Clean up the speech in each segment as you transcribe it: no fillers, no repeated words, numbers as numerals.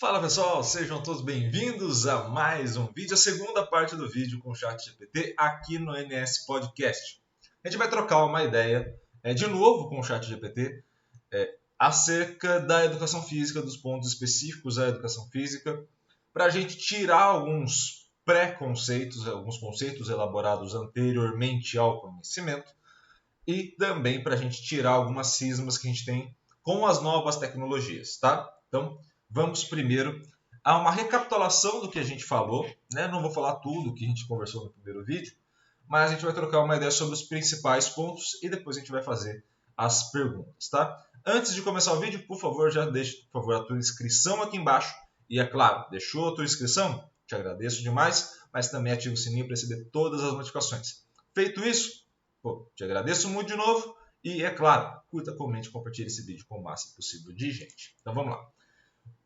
Fala pessoal, sejam todos bem-vindos a mais um vídeo, a segunda parte do vídeo com o ChatGPT aqui no NS Podcast. A gente vai trocar uma ideia de novo com o ChatGPT acerca da educação física, dos pontos específicos da educação física, para a gente tirar alguns pré-conceitos, alguns conceitos elaborados anteriormente ao conhecimento e também para a gente tirar algumas cismas que a gente tem com as novas tecnologias, tá? Então, vamos primeiro a uma recapitulação do que a gente falou, né? Não vou falar tudo que a gente conversou no primeiro vídeo, mas a gente vai trocar uma ideia sobre os principais pontos e depois a gente vai fazer as perguntas, tá? Antes de começar o vídeo, por favor, já deixe a tua inscrição aqui embaixo e, é claro, deixou a tua inscrição? Te agradeço demais, mas também ativa o sininho para receber todas as notificações. Feito isso, te agradeço muito de novo e, é claro, curta, comente e compartilhe esse vídeo com o máximo possível de gente. Então vamos lá.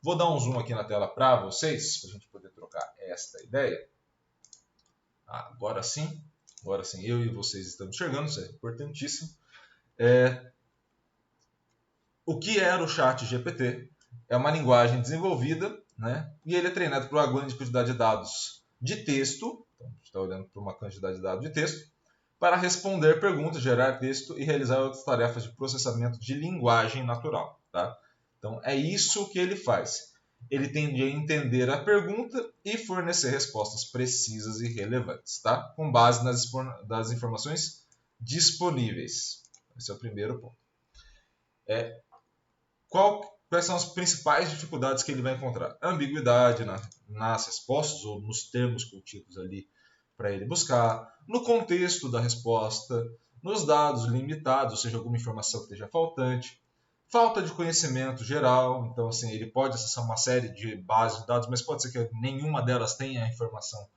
Vou dar um zoom aqui na tela para vocês, para a gente poder trocar esta ideia. Agora sim, eu e vocês estamos enxergando, isso é importantíssimo. O que era o ChatGPT? É uma linguagem desenvolvida, né? E ele é treinado por uma grande quantidade de dados de texto, então a gente está olhando para uma quantidade de dados de texto, para responder perguntas, gerar texto e realizar outras tarefas de processamento de linguagem natural, tá? Então, é isso que ele faz. Ele tende a entender a pergunta e fornecer respostas precisas e relevantes, tá? Com base nas informações disponíveis. Esse é o primeiro ponto. Quais são as principais dificuldades que ele vai encontrar? A ambiguidade nas respostas ou nos termos cultivos ali para ele buscar, no contexto da resposta, nos dados limitados, ou seja, alguma informação que esteja faltante, falta de conhecimento geral, então assim, ele pode acessar uma série de bases de dados, mas pode ser que nenhuma delas tenha a informação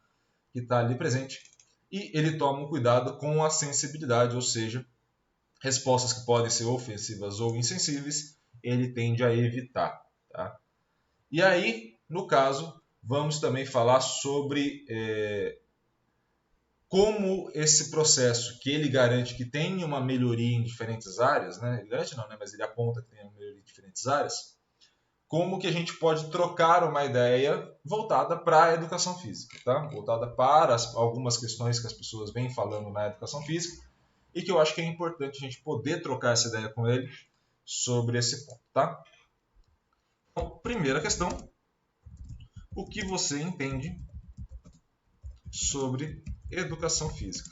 que está ali presente. E ele toma um cuidado com a sensibilidade, ou seja, respostas que podem ser ofensivas ou insensíveis, ele tende a evitar. Tá? E aí, no caso, vamos também falar sobre como esse processo que ele garante que tem uma melhoria em diferentes áreas, né? Ele garante não, né? Mas ele aponta que tem uma melhoria em diferentes áreas, como que a gente pode trocar uma ideia voltada para a educação física, tá? Voltada para algumas questões que as pessoas vêm falando na educação física e que eu acho que é importante a gente poder trocar essa ideia com ele sobre esse ponto, tá? Então, primeira questão, o que você entende sobre educação física?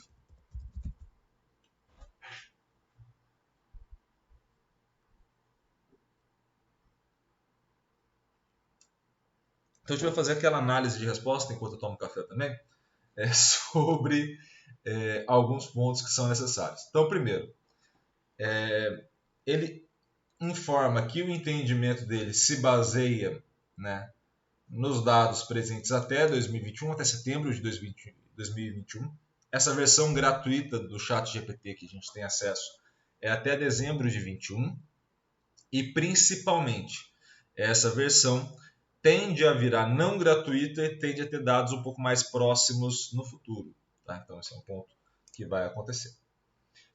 Então a gente vai fazer aquela análise de resposta enquanto eu tomo café também, sobre alguns pontos que são necessários. Então, primeiro, ele informa que o entendimento dele se baseia, né, nos dados presentes até 2021, até setembro de 2021. Essa versão gratuita do ChatGPT que a gente tem acesso é até dezembro de 2021. E, principalmente, essa versão tende a virar não gratuita e tende a ter dados um pouco mais próximos no futuro. Tá? Então, esse é um ponto que vai acontecer.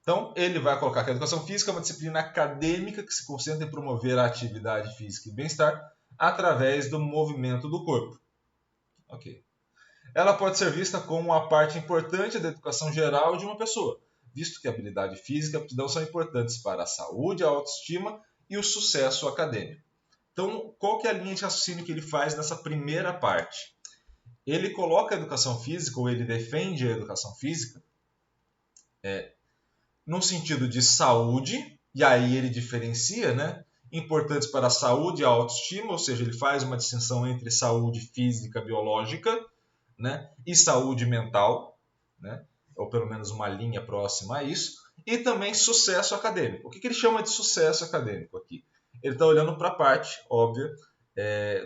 Então, ele vai colocar que a educação física é uma disciplina acadêmica que se concentra em promover a atividade física e bem-estar através do movimento do corpo. Ok. Ela pode ser vista como uma parte importante da educação geral de uma pessoa, visto que a habilidade física e a aptidão são importantes para a saúde, a autoestima e o sucesso acadêmico. Então, qual que é a linha de raciocínio que ele faz nessa primeira parte? Ele coloca a educação física, ou ele defende a educação física, no sentido de saúde, e aí ele diferencia, né? Importantes para a saúde e a autoestima, ou seja, ele faz uma distinção entre saúde física, biológica, né? E saúde mental, né? Ou pelo menos uma linha próxima a isso, e também sucesso acadêmico. O que ele chama de sucesso acadêmico aqui? Ele está olhando para a parte, óbvia,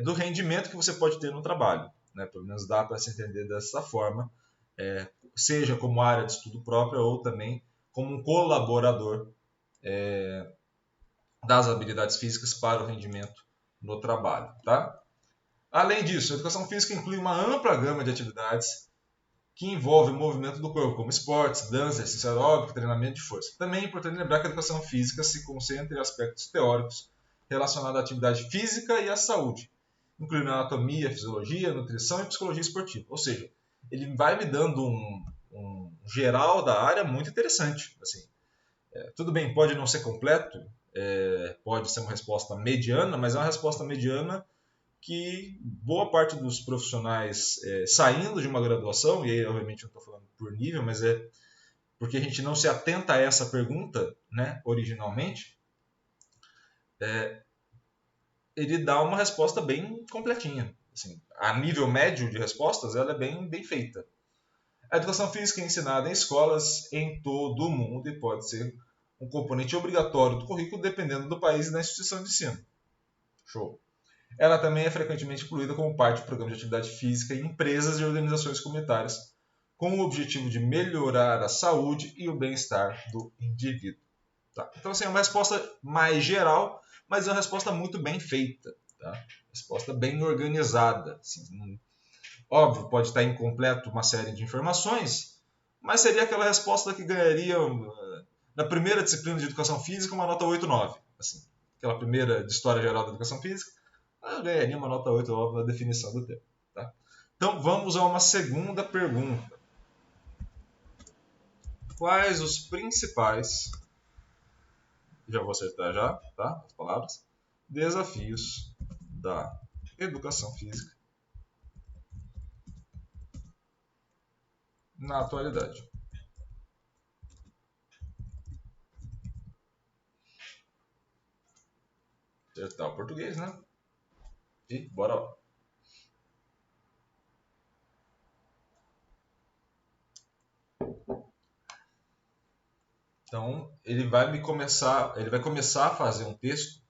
do rendimento que você pode ter no trabalho. Né? Pelo menos dá para se entender dessa forma, seja como área de estudo própria ou também como um colaborador das habilidades físicas para o rendimento no trabalho. Tá? Além disso, a educação física inclui uma ampla gama de atividades que envolvem o movimento do corpo, como esportes, dança, exercício aeróbico, treinamento de força. Também é importante lembrar que a educação física se concentra em aspectos teóricos relacionados à atividade física e à saúde, incluindo anatomia, fisiologia, nutrição e psicologia esportiva. Ou seja, ele vai me dando um geral da área muito interessante. Assim, tudo bem, pode não ser completo, pode ser uma resposta mediana, mas é uma resposta mediana que boa parte dos profissionais saindo de uma graduação, e aí obviamente não estou falando por nível, mas é porque a gente não se atenta a essa pergunta, né, originalmente, ele dá uma resposta bem completinha. Assim, a nível médio de respostas, ela é bem feita. A educação física é ensinada em escolas em todo o mundo e pode ser um componente obrigatório do currículo dependendo do país e da instituição de ensino. Show. Ela também é frequentemente incluída como parte do programa de atividade física em empresas e organizações comunitárias, com o objetivo de melhorar a saúde e o bem-estar do indivíduo. Tá? Então, assim, é uma resposta mais geral, mas é uma resposta muito bem feita. Tá? Resposta bem organizada. Assim, óbvio, pode estar incompleto uma série de informações, mas seria aquela resposta que ganharia na primeira disciplina de educação física uma nota 8, 9. Assim, aquela primeira de história geral da educação física, eu ganharia uma nota 8, 9 na definição do termo. Tá? Então vamos a uma segunda pergunta. Quais os principais, já vou acertar já, tá? As palavras, desafios da educação física na atualidade? Acertar o português, né? E bora lá. Então, ele vai começar a fazer um texto,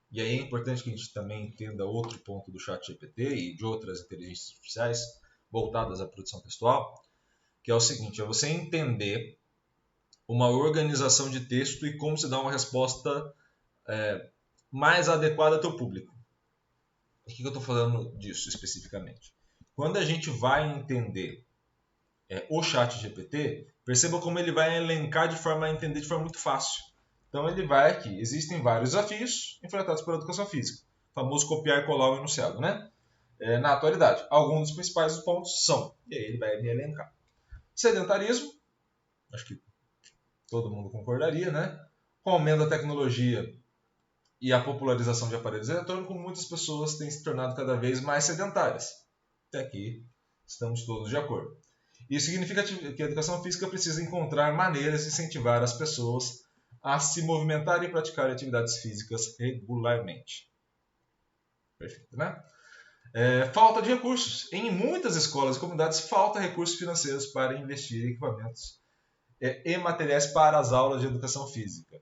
e aí é importante que a gente também entenda outro ponto do ChatGPT e de outras inteligências artificiais voltadas à produção textual, que é o seguinte, é você entender uma organização de texto e como se dá uma resposta mais adequada ao teu público. Por que eu estou falando disso especificamente? Quando a gente vai entender o ChatGPT, perceba como ele vai elencar de forma a entender de forma muito fácil. Então ele vai aqui, existem vários desafios enfrentados pela educação física. O famoso copiar e colar o enunciado, né? Na atualidade, alguns dos principais pontos são, e aí ele vai me elencar. Sedentarismo, acho que todo mundo concordaria, né? Com o aumento da tecnologia e a popularização de aparelhos eletrônicos, muitas pessoas têm se tornado cada vez mais sedentárias. Até aqui estamos todos de acordo. Isso significa que a educação física precisa encontrar maneiras de incentivar as pessoas a se movimentar e praticar atividades físicas regularmente. Perfeito, né? Falta de recursos. Em muitas escolas e comunidades, falta recursos financeiros para investir em equipamentos e materiais para as aulas de educação física.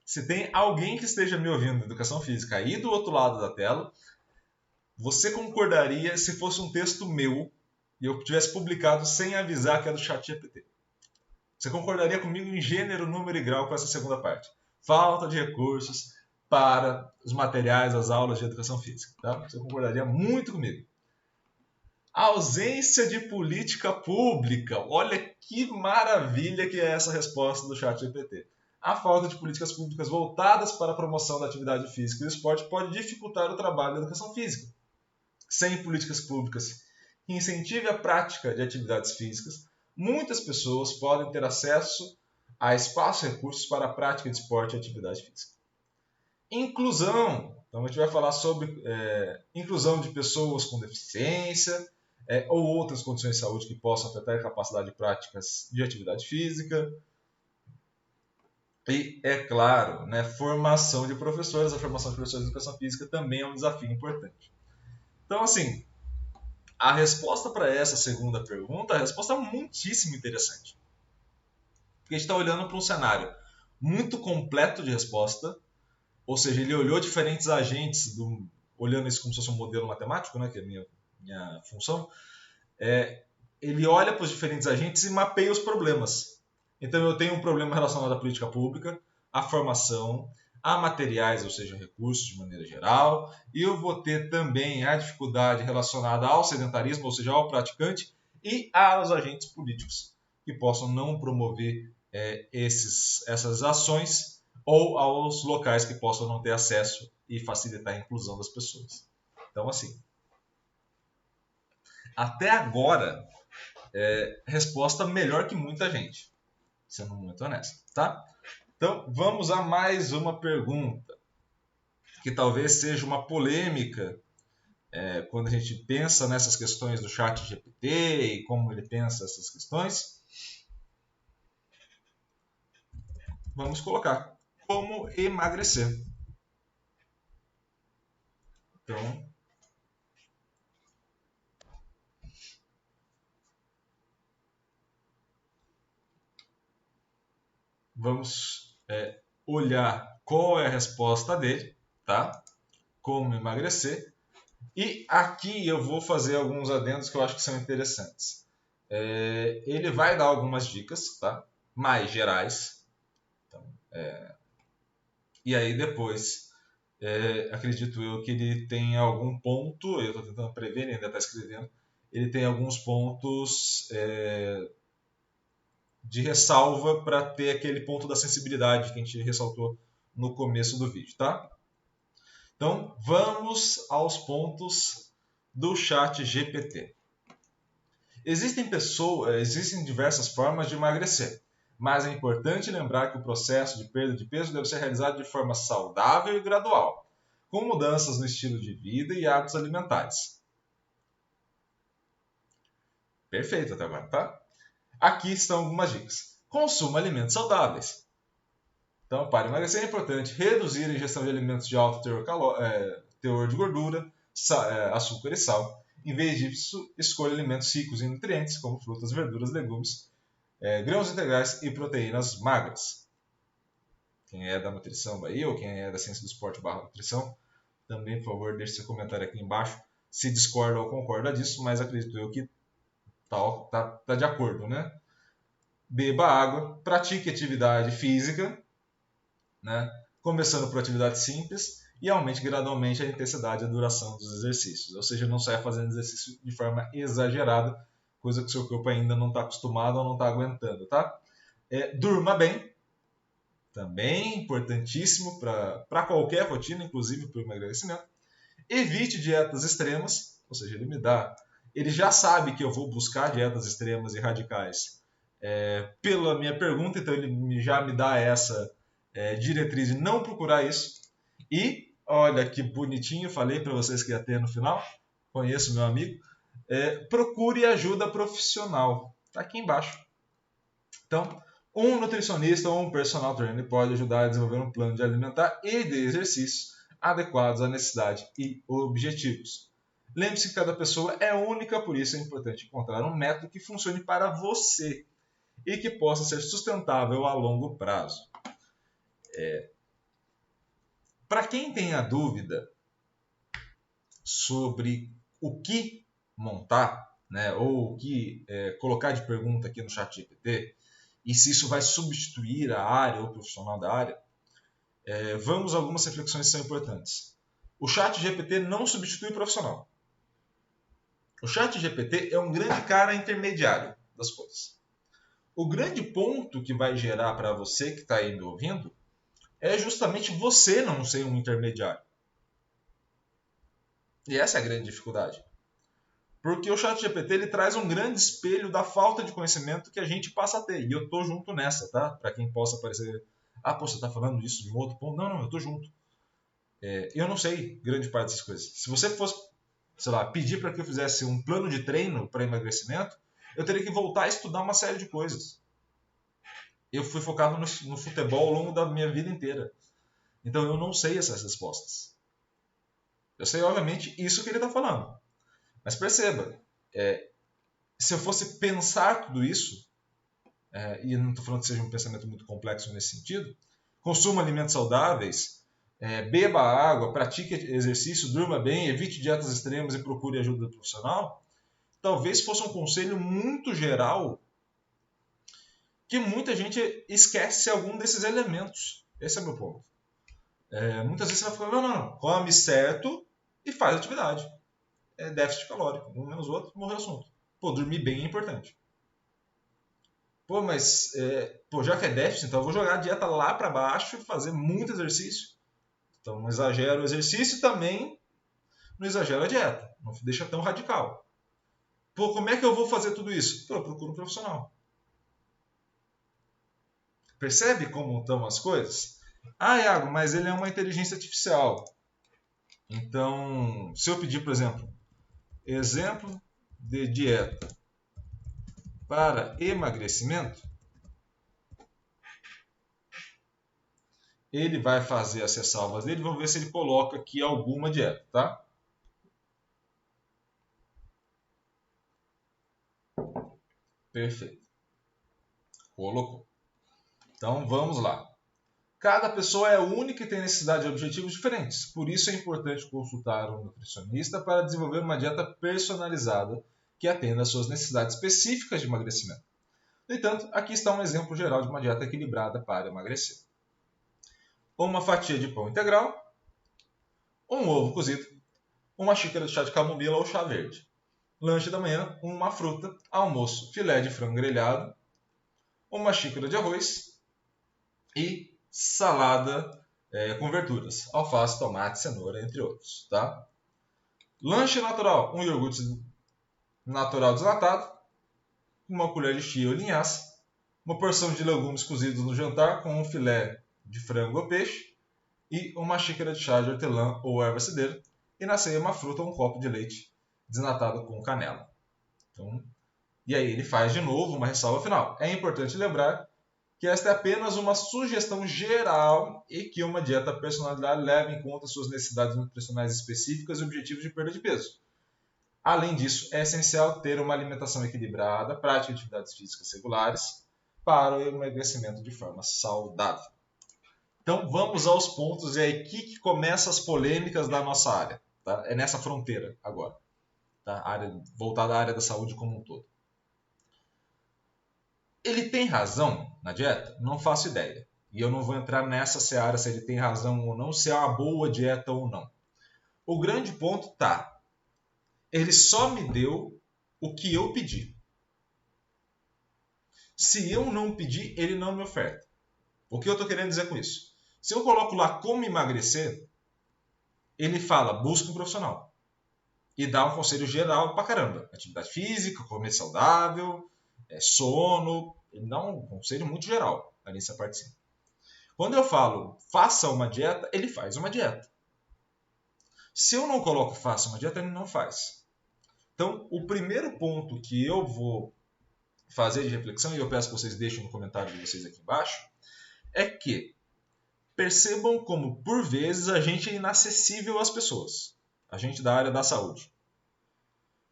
Se tem alguém que esteja me ouvindo de educação física aí do outro lado da tela, você concordaria se fosse um texto meu e eu tivesse publicado sem avisar que é do ChatGPT? Você concordaria comigo em gênero, número e grau com essa segunda parte? Falta de recursos para os materiais, as aulas de educação física. Tá? Você concordaria muito comigo. A ausência de política pública. Olha que maravilha que é essa resposta do ChatGPT. A falta de políticas públicas voltadas para a promoção da atividade física e do esporte pode dificultar o trabalho da educação física. Sem políticas públicas que incentivem a prática de atividades físicas, muitas pessoas podem ter acesso a espaços e recursos para a prática de esporte e atividade física. Inclusão. Então a gente vai falar sobre inclusão de pessoas com deficiência ou outras condições de saúde que possam afetar a capacidade de práticas de atividade física. E, é claro, né, formação de professores. A formação de professores de educação física também é um desafio importante. Então, assim, a resposta para essa segunda pergunta, a resposta é muitíssimo interessante. Porque a gente está olhando para um cenário muito completo de resposta, ou seja, ele olhou diferentes agentes, olhando isso como se fosse um modelo matemático, né, que é a minha função, ele olha para os diferentes agentes e mapeia os problemas. Então eu tenho um problema relacionado à política pública, à formação, a materiais, ou seja, recursos de maneira geral, e eu vou ter também a dificuldade relacionada ao sedentarismo, ou seja, ao praticante, e aos agentes políticos, que possam não promover essas ações, ou aos locais que possam não ter acesso e facilitar a inclusão das pessoas. Então, assim, até agora, resposta melhor que muita gente, sendo muito honesto, tá? Então, vamos a mais uma pergunta, que talvez seja uma polêmica quando a gente pensa nessas questões do chat GPT e como ele pensa essas questões. Vamos colocar como emagrecer. Então, vamos olhar qual é a resposta dele, tá? Como emagrecer. E aqui eu vou fazer alguns adendos que eu acho que são interessantes. Ele vai dar algumas dicas, tá? Mais gerais. Então, e aí depois, acredito eu que ele tem algum ponto, eu estou tentando prever, ele ainda está escrevendo, ele tem alguns pontos de ressalva para ter aquele ponto da sensibilidade que a gente ressaltou no começo do vídeo, tá? Então, vamos aos pontos do chat GPT. Existem diversas formas de emagrecer, mas é importante lembrar que o processo de perda de peso deve ser realizado de forma saudável e gradual, com mudanças no estilo de vida e hábitos alimentares. Perfeito até agora, tá? Aqui estão algumas dicas. Consuma alimentos saudáveis. Então, para emagrecer é importante reduzir a ingestão de alimentos de alto teor de gordura, açúcar e sal. Em vez disso, escolha alimentos ricos em nutrientes, como frutas, verduras, legumes, grãos integrais e proteínas magras. Quem é da nutrição aí, ou quem é da ciência do esporte / nutrição, também, por favor, deixe seu comentário aqui embaixo se discorda ou concorda disso, mas acredito eu que tá de acordo, né? Beba água, pratique atividade física, né? Começando por atividades simples e aumente gradualmente a intensidade e a duração dos exercícios. Ou seja, não saia fazendo exercício de forma exagerada, coisa que o seu corpo ainda não está acostumado ou não está aguentando, tá? Durma bem, também importantíssimo para qualquer rotina, inclusive para o emagrecimento. Evite dietas extremas, ou seja, ele já sabe que eu vou buscar dietas extremas e radicais pela minha pergunta, então ele já me dá essa diretriz de não procurar isso. E, olha que bonitinho, falei para vocês que ia ter no final, conheço meu amigo, procure ajuda profissional, está aqui embaixo. Então, um nutricionista ou um personal trainer pode ajudar a desenvolver um plano de alimentar e de exercícios adequados à necessidade e objetivos. Lembre-se que cada pessoa é única, por isso é importante encontrar um método que funcione para você e que possa ser sustentável a longo prazo. Para quem tem a dúvida sobre o que montar, né, ou o que colocar de pergunta aqui no chat GPT, e se isso vai substituir a área ou o profissional da área, vamos a algumas reflexões que são importantes. O chat GPT não substitui o profissional. O chat GPT é um grande cara intermediário das coisas. O grande ponto que vai gerar para você que está aí me ouvindo é justamente você não ser um intermediário. E essa é a grande dificuldade. Porque o ChatGPT ele traz um grande espelho da falta de conhecimento que a gente passa a ter. E eu tô junto nessa, tá? Para quem possa parecer, pô, você tá falando isso de um outro ponto. Não, eu tô junto. Eu não sei grande parte dessas coisas. Se você fosse, sei lá, pedir para que eu fizesse um plano de treino para emagrecimento, eu teria que voltar a estudar uma série de coisas. Eu fui focado no futebol ao longo da minha vida inteira. Então eu não sei essas respostas. Eu sei, obviamente, isso que ele está falando. Mas perceba, se eu fosse pensar tudo isso, e eu não estou falando que seja um pensamento muito complexo nesse sentido, consuma alimentos saudáveis, beba água, pratique exercício, durma bem, evite dietas extremas e procure ajuda profissional, talvez fosse um conselho muito geral que muita gente esquece algum desses elementos. Esse é o meu ponto. Muitas vezes você vai falar, não, come certo e faz atividade. É déficit calórico, um menos o outro, morreu o assunto. Pô, dormir bem é importante. Pô, mas já que é déficit, então eu vou jogar a dieta lá para baixo e fazer muito exercício. Então não exagero o exercício também, não exagera a dieta, não deixa tão radical. Pô, como é que eu vou fazer tudo isso? Eu procuro um profissional. Percebe como estão as coisas? Ah, Iago, mas ele é uma inteligência artificial. Então, se eu pedir, por exemplo de dieta para emagrecimento, ele vai fazer as ressalvas dele, vamos ver se ele coloca aqui alguma dieta, tá? Perfeito. Colocou. Então, vamos lá. Cada pessoa é única e tem necessidade de objetivos diferentes. Por isso é importante consultar um nutricionista para desenvolver uma dieta personalizada que atenda às suas necessidades específicas de emagrecimento. No entanto, aqui está um exemplo geral de uma dieta equilibrada para emagrecer. Uma fatia de pão integral, um ovo cozido, uma xícara de chá de camomila ou chá verde. Lanche da manhã, uma fruta. Almoço, filé de frango grelhado, uma xícara de arroz e salada com verduras, alface, tomate, cenoura, entre outros. Tá? Lanche natural, um iogurte natural desnatado, uma colher de chia ou linhaça, uma porção de legumes cozidos no jantar com um filé de frango ou peixe e uma xícara de chá de hortelã ou erva cidreira, e na ceia uma fruta ou um copo de leite desnatado com canela. Então, e aí ele faz de novo uma ressalva final. É importante lembrar que esta é apenas uma sugestão geral e que uma dieta personalizada leva em conta suas necessidades nutricionais específicas e objetivos de perda de peso. Além disso, é essencial ter uma alimentação equilibrada, prática de atividades físicas regulares para o emagrecimento de forma saudável. Então vamos aos pontos e é aqui que começam as polêmicas da nossa área. Tá? É nessa fronteira agora, tá? Voltada à área da saúde como um todo. Ele tem razão na dieta? Não faço ideia. E eu não vou entrar nessa seara se ele tem razão ou não, se é uma boa dieta ou não. O grande ponto tá, ele só me deu o que eu pedi. Se eu não pedir, ele não me oferta. O que eu estou querendo dizer com isso? Se eu coloco lá como emagrecer, ele fala, busca um profissional. E dá um conselho geral pra caramba. Atividade física, comer saudável, sono. Ele dá um conselho muito geral ali nessa parte de cima. Quando eu falo faça uma dieta, ele faz uma dieta. Se eu não coloco faça uma dieta, ele não faz. Então, o primeiro ponto que eu vou fazer de reflexão, e eu peço que vocês deixem no comentário de vocês aqui embaixo, é que percebam como, por vezes, a gente é inacessível às pessoas. A gente da área da saúde.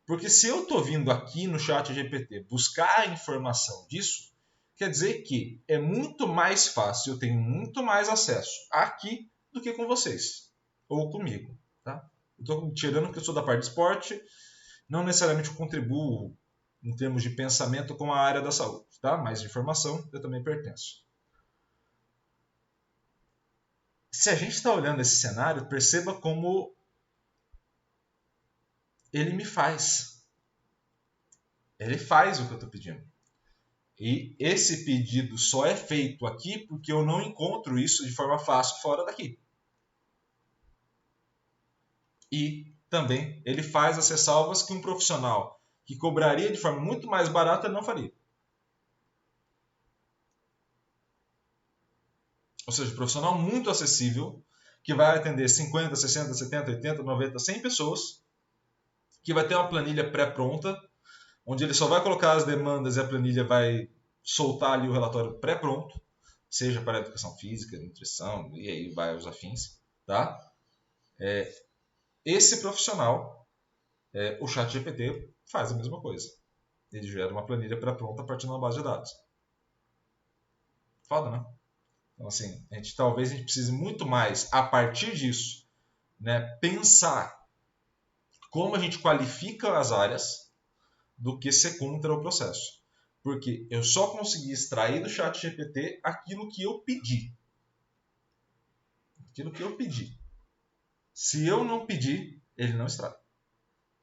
Porque se eu estou vindo aqui no chat GPT buscar a informação disso, quer dizer que é muito mais fácil, eu tenho muito mais acesso aqui do que com vocês. Ou comigo. Tá? Estou tirando que eu sou da parte de esporte, não necessariamente contribuo em termos de pensamento com a área da saúde. Tá? Mas de informação eu também pertenço. Se a gente está olhando esse cenário, perceba como ele me faz. Ele faz o que eu estou pedindo. E esse pedido só é feito aqui porque eu não encontro isso de forma fácil fora daqui. E também ele faz as ressalvas que um profissional que cobraria de forma muito mais barata não faria. Ou seja, um profissional muito acessível que vai atender 50, 60, 70, 80, 90, 100 pessoas, que vai ter uma planilha pré-pronta, onde ele só vai colocar as demandas e a planilha vai soltar ali o relatório pré-pronto, seja para a educação física, nutrição, e aí vai os afins, tá? Esse profissional, o ChatGPT faz a mesma coisa. Ele gera uma planilha pré-pronta a partir de uma base de dados. Foda, né? Então, assim, talvez a gente precise muito mais, a partir disso, né, pensar como a gente qualifica as áreas do que ser contra o processo. Porque eu só consegui extrair do ChatGPT aquilo que eu pedi. Aquilo que eu pedi. Se eu não pedir, ele não extrai.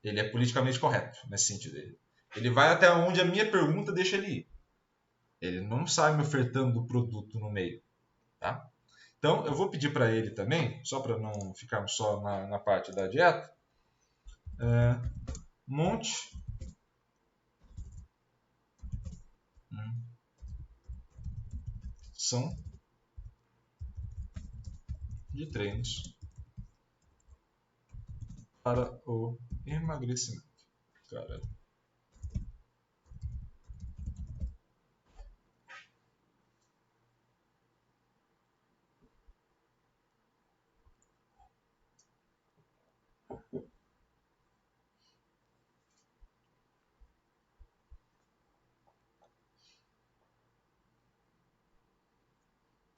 Ele é politicamente correto nesse sentido. Ele vai até onde a minha pergunta deixa ele ir. Ele não sai me ofertando o produto no meio. Tá? Então, eu vou pedir para ele também, só para não ficarmos só na parte da dieta, monte são de treinos para o emagrecimento. Caralho.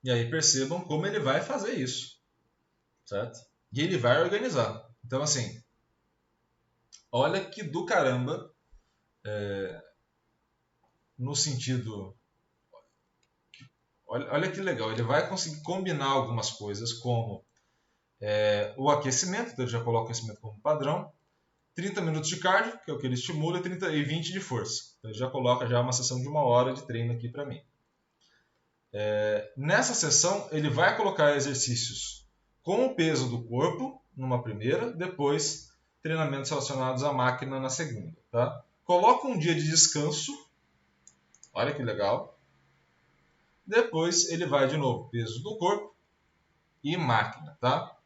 E aí percebam como ele vai fazer isso, certo? E ele vai organizar. Então, assim, olha que do caramba, no sentido... Olha que legal, ele vai conseguir combinar algumas coisas, como o aquecimento, então ele já coloca o aquecimento como padrão, 30 minutos de cardio, que é o que ele estimula, e 20 de força. Então ele já coloca já uma sessão de 1 hora de treino aqui para mim. Nessa sessão, ele vai colocar exercícios com o peso do corpo numa primeira, depois treinamentos relacionados à máquina na segunda. Tá? Coloca um dia de descanso, olha que legal. Depois ele vai de novo, peso do corpo e máquina. Tá?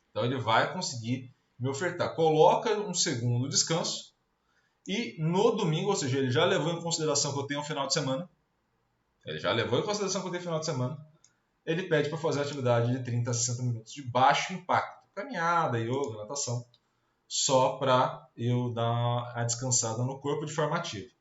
Então ele vai conseguir me ofertar. Coloca um segundo descanso e no domingo, ou seja, ele já levou em consideração que eu tenho um final de semana. Ele pede para fazer atividade de 30 a 60 minutos de baixo impacto. Caminhada, yoga, natação. Só para eu dar a descansada no corpo de forma ativa.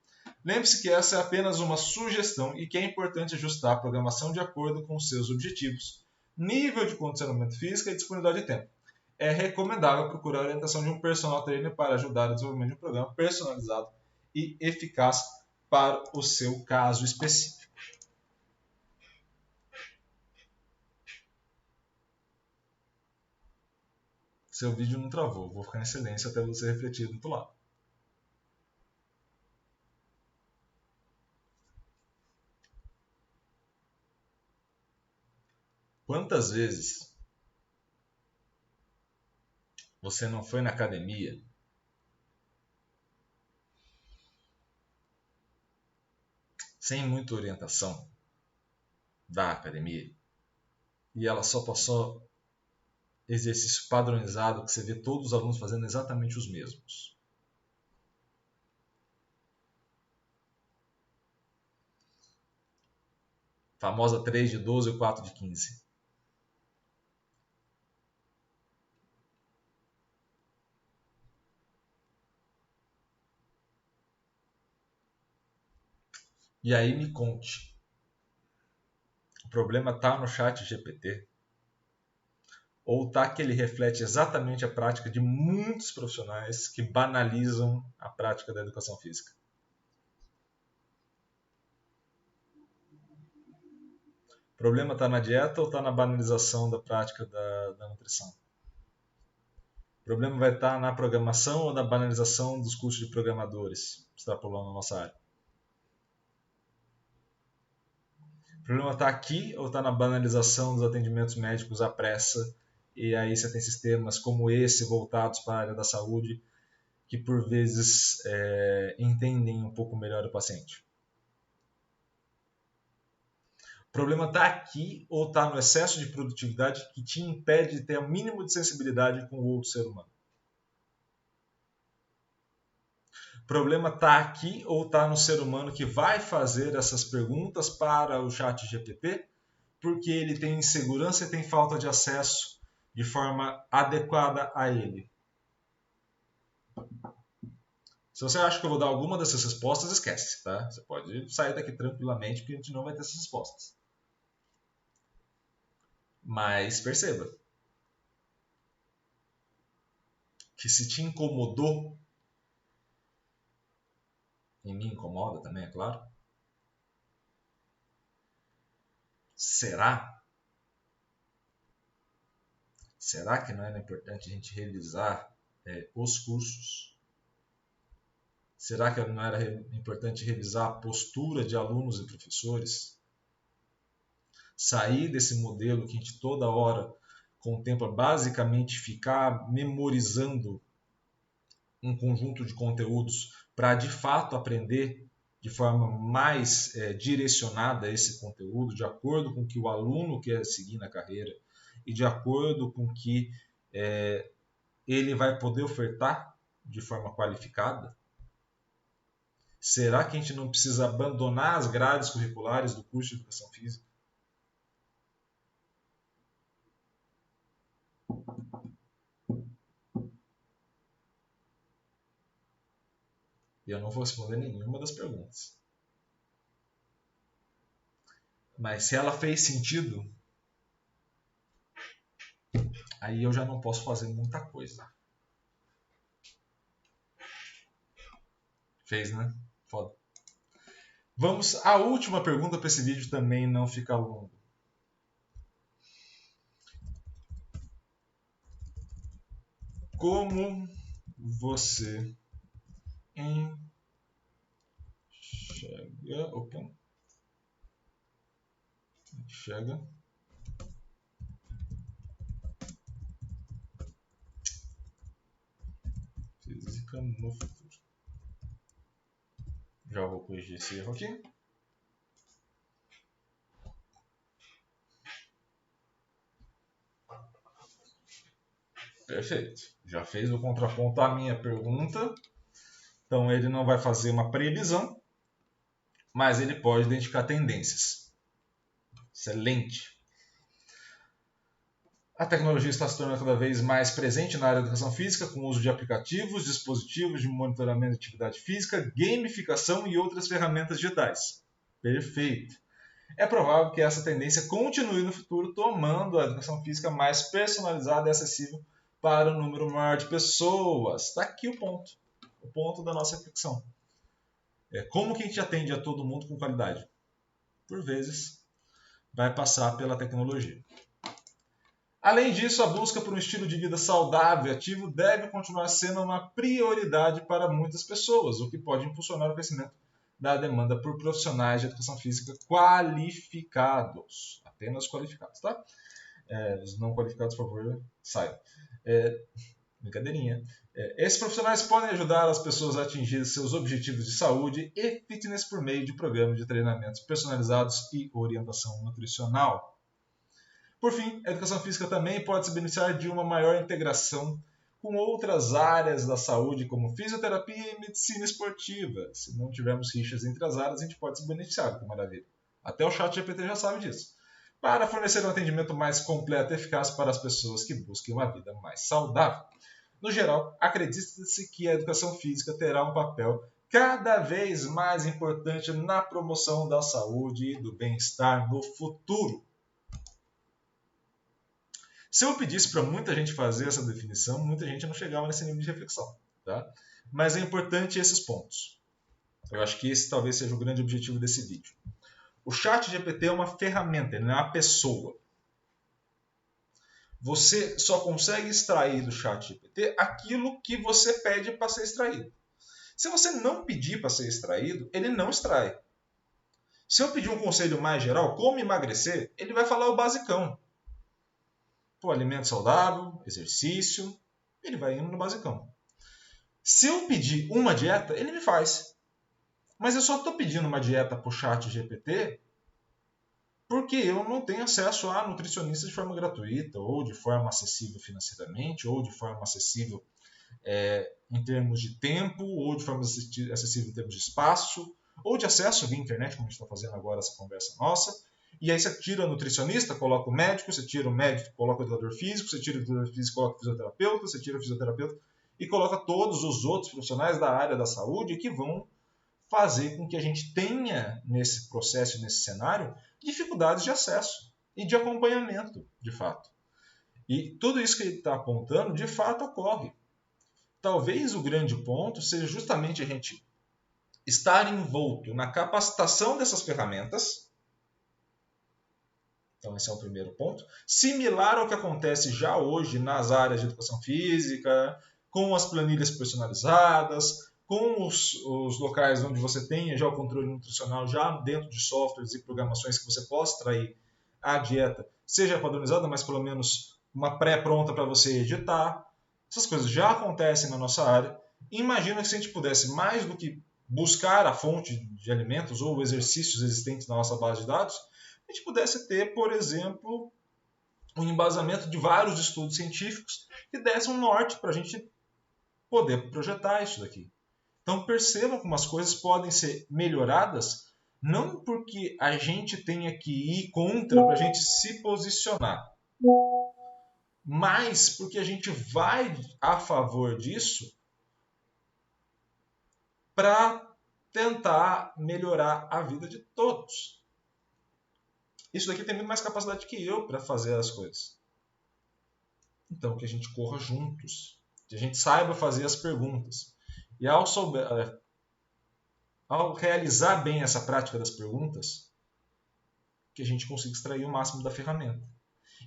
Lembre-se que essa é apenas uma sugestão e que é importante ajustar a programação de acordo com seus objetivos, nível de condicionamento físico e disponibilidade de tempo. É recomendável procurar a orientação de um personal trainer para ajudar no desenvolvimento de um programa personalizado e eficaz para o seu caso específico. Seu vídeo não travou, vou ficar em silêncio até você refletir do outro lado. Quantas vezes você não foi na academia sem muita orientação da academia e ela só passou exercício padronizado que você vê todos os alunos fazendo exatamente os mesmos? Famosa 3 de 12 ou 4 de 15. E aí me conte, o problema está no chat GPT? Ou está que ele reflete exatamente a prática de muitos profissionais que banalizam a prática da educação física? O problema está na dieta ou está na banalização da prática da nutrição? O problema vai estar na programação ou na banalização dos cursos de programadores, extrapolando a nossa área? O problema está aqui ou está na banalização dos atendimentos médicos à pressa? E aí você tem sistemas como esse voltados para a área da saúde que por vezes entendem um pouco melhor o paciente. O problema está aqui ou está no excesso de produtividade que te impede de ter o mínimo de sensibilidade com o outro ser humano? O problema está aqui ou está no ser humano que vai fazer essas perguntas para o chat GPT porque ele tem insegurança e tem falta de acesso de forma adequada a ele? Se você acha que eu vou dar alguma dessas respostas, esquece, tá? Você pode sair daqui tranquilamente porque a gente não vai ter essas respostas. Mas perceba que se te incomodou, e me incomoda também, é claro, será? Será que não era importante a gente revisar os cursos? Será que não era importante revisar a postura de alunos e professores? Sair desse modelo que a gente toda hora contempla basicamente ficar memorizando um conjunto de conteúdos para de fato aprender de forma mais direcionada esse conteúdo, de acordo com o que o aluno quer seguir na carreira e de acordo com o que ele vai poder ofertar de forma qualificada? Será que a gente não precisa abandonar as grades curriculares do curso de Educação Física? E eu não vou responder nenhuma das perguntas. Mas se ela fez sentido, aí eu já não posso fazer muita coisa. Fez, né? Foda. Vamos à última pergunta para esse vídeo também não ficar longo. Como você enxerga física no futuro? Já vou corrigir esse erro aqui. Perfeito. Já fez o contraponto à minha pergunta. Então ele não vai fazer uma previsão, mas ele pode identificar tendências. Excelente. A tecnologia está se tornando cada vez mais presente na área da educação física, com o uso de aplicativos, dispositivos de monitoramento de atividade física, gamificação e outras ferramentas digitais. Perfeito. É provável que essa tendência continue no futuro, tomando a educação física mais personalizada e acessível para um número maior de pessoas. Está aqui o ponto da nossa reflexão. Como que a gente atende a todo mundo com qualidade? Por vezes, vai passar pela tecnologia. Além disso, a busca por um estilo de vida saudável e ativo deve continuar sendo uma prioridade para muitas pessoas, o que pode impulsionar o crescimento da demanda por profissionais de educação física qualificados. Apenas qualificados, tá? Os não qualificados, por favor, saiam. Brincadeirinha. Esses profissionais podem ajudar as pessoas a atingir seus objetivos de saúde e fitness por meio de programas de treinamentos personalizados e orientação nutricional. Por fim, a educação física também pode se beneficiar de uma maior integração com outras áreas da saúde, como fisioterapia e medicina esportiva. Se não tivermos rixas entre as áreas, a gente pode se beneficiar, que maravilha. Até o ChatGPT já sabe disso. Para fornecer um atendimento mais completo e eficaz para as pessoas que busquem uma vida mais saudável. No geral, acredita-se que a educação física terá um papel cada vez mais importante na promoção da saúde e do bem-estar no futuro. Se eu pedisse para muita gente fazer essa definição, muita gente não chegava nesse nível de reflexão. Tá? Mas é importante esses pontos. Eu acho que esse talvez seja o grande objetivo desse vídeo. O ChatGPT é uma ferramenta, ele não é uma pessoa. Você só consegue extrair do ChatGPT aquilo que você pede para ser extraído. Se você não pedir para ser extraído, ele não extrai. Se eu pedir um conselho mais geral, como emagrecer, ele vai falar o basicão. Alimento saudável, exercício, ele vai indo no basicão. Se eu pedir uma dieta, ele me faz. Mas eu só estou pedindo uma dieta para o ChatGPT porque eu não tenho acesso a nutricionista de forma gratuita, ou de forma acessível financeiramente, ou de forma acessível em termos de tempo, ou de forma acessível em termos de espaço, ou de acesso via internet, como a gente está fazendo agora essa conversa nossa. E aí você tira o nutricionista, coloca o médico, você tira o médico, coloca o educador físico, você tira o educador físico, coloca o fisioterapeuta, você tira o fisioterapeuta e coloca todos os outros profissionais da área da saúde que vão fazer com que a gente tenha nesse processo, nesse cenário, dificuldades de acesso e de acompanhamento, de fato. E tudo isso que ele está apontando, de fato, ocorre. Talvez o grande ponto seja justamente a gente estar envolto na capacitação dessas ferramentas. Então esse é o primeiro ponto. Similar ao que acontece já hoje nas áreas de educação física, com as planilhas personalizadas, com os locais onde você tenha já o controle nutricional já dentro de softwares e programações que você possa extrair a dieta, seja padronizada, mas pelo menos uma pré-pronta para você editar. Essas coisas já acontecem na nossa área Imagina que se a gente pudesse, mais do que buscar a fonte de alimentos ou exercícios existentes na nossa base de dados, a gente pudesse ter, por exemplo, um embasamento de vários estudos científicos que dessem um norte para a gente poder projetar isso daqui. Então percebam como as coisas podem ser melhoradas, não porque a gente tenha que ir contra para a gente se posicionar, mas porque a gente vai a favor disso para tentar melhorar a vida de todos. Isso daqui tem muito mais capacidade que eu para fazer as coisas. Então que a gente corra juntos, que a gente saiba fazer as perguntas. E ao realizar bem essa prática das perguntas, que a gente consiga extrair o máximo da ferramenta.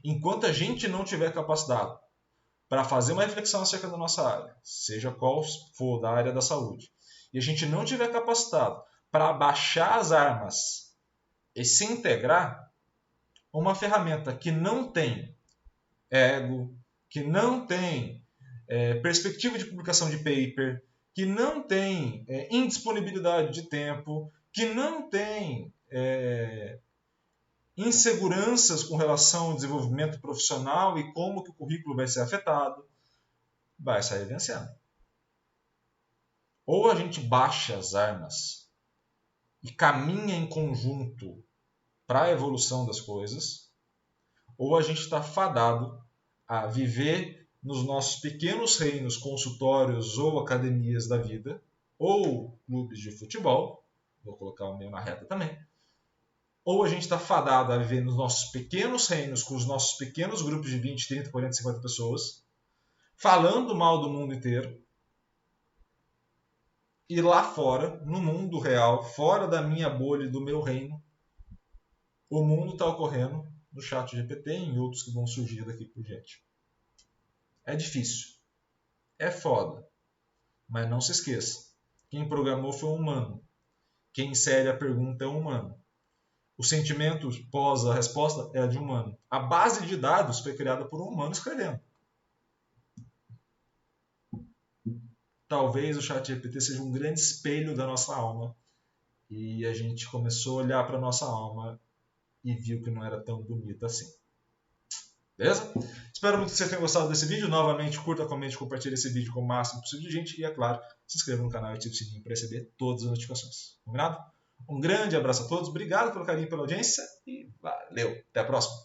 Enquanto a gente não tiver capacidade para fazer uma reflexão acerca da nossa área, seja qual for da área da saúde, e a gente não tiver capacitado para baixar as armas e se integrar, uma ferramenta que não tem ego, que não tem perspectiva de publicação de paper, que não tem indisponibilidade de tempo, que não tem inseguranças com relação ao desenvolvimento profissional e como que o currículo vai ser afetado, vai sair vencendo. Ou a gente baixa as armas e caminha em conjunto para a evolução das coisas, ou a gente está fadado a viver nos nossos pequenos reinos, consultórios ou academias da vida, ou clubes de futebol, vou colocar o meu na reta também, ou a gente está fadado a viver nos nossos pequenos reinos, com os nossos pequenos grupos de 20, 30, 40, 50 pessoas, falando mal do mundo inteiro, e lá fora, no mundo real, fora da minha bolha e do meu reino, o mundo está ocorrendo no ChatGPT e em outros que vão surgir daqui por diante. É difícil. É foda. Mas não se esqueça. Quem programou foi um humano. Quem insere a pergunta é um humano. O sentimento pós a resposta é a de um humano. A base de dados foi criada por um humano escrevendo. Talvez o ChatGPT seja um grande espelho da nossa alma. E a gente começou a olhar para a nossa alma e viu que não era tão bonita assim. Beleza? Espero muito que vocês tenham gostado desse vídeo. Novamente, curta, comente, compartilhe esse vídeo com o máximo possível de gente. E, é claro, se inscreva no canal e ative o sininho para receber todas as notificações. Combinado? Um grande abraço a todos. Obrigado pelo carinho e pela audiência. E valeu. Até a próxima.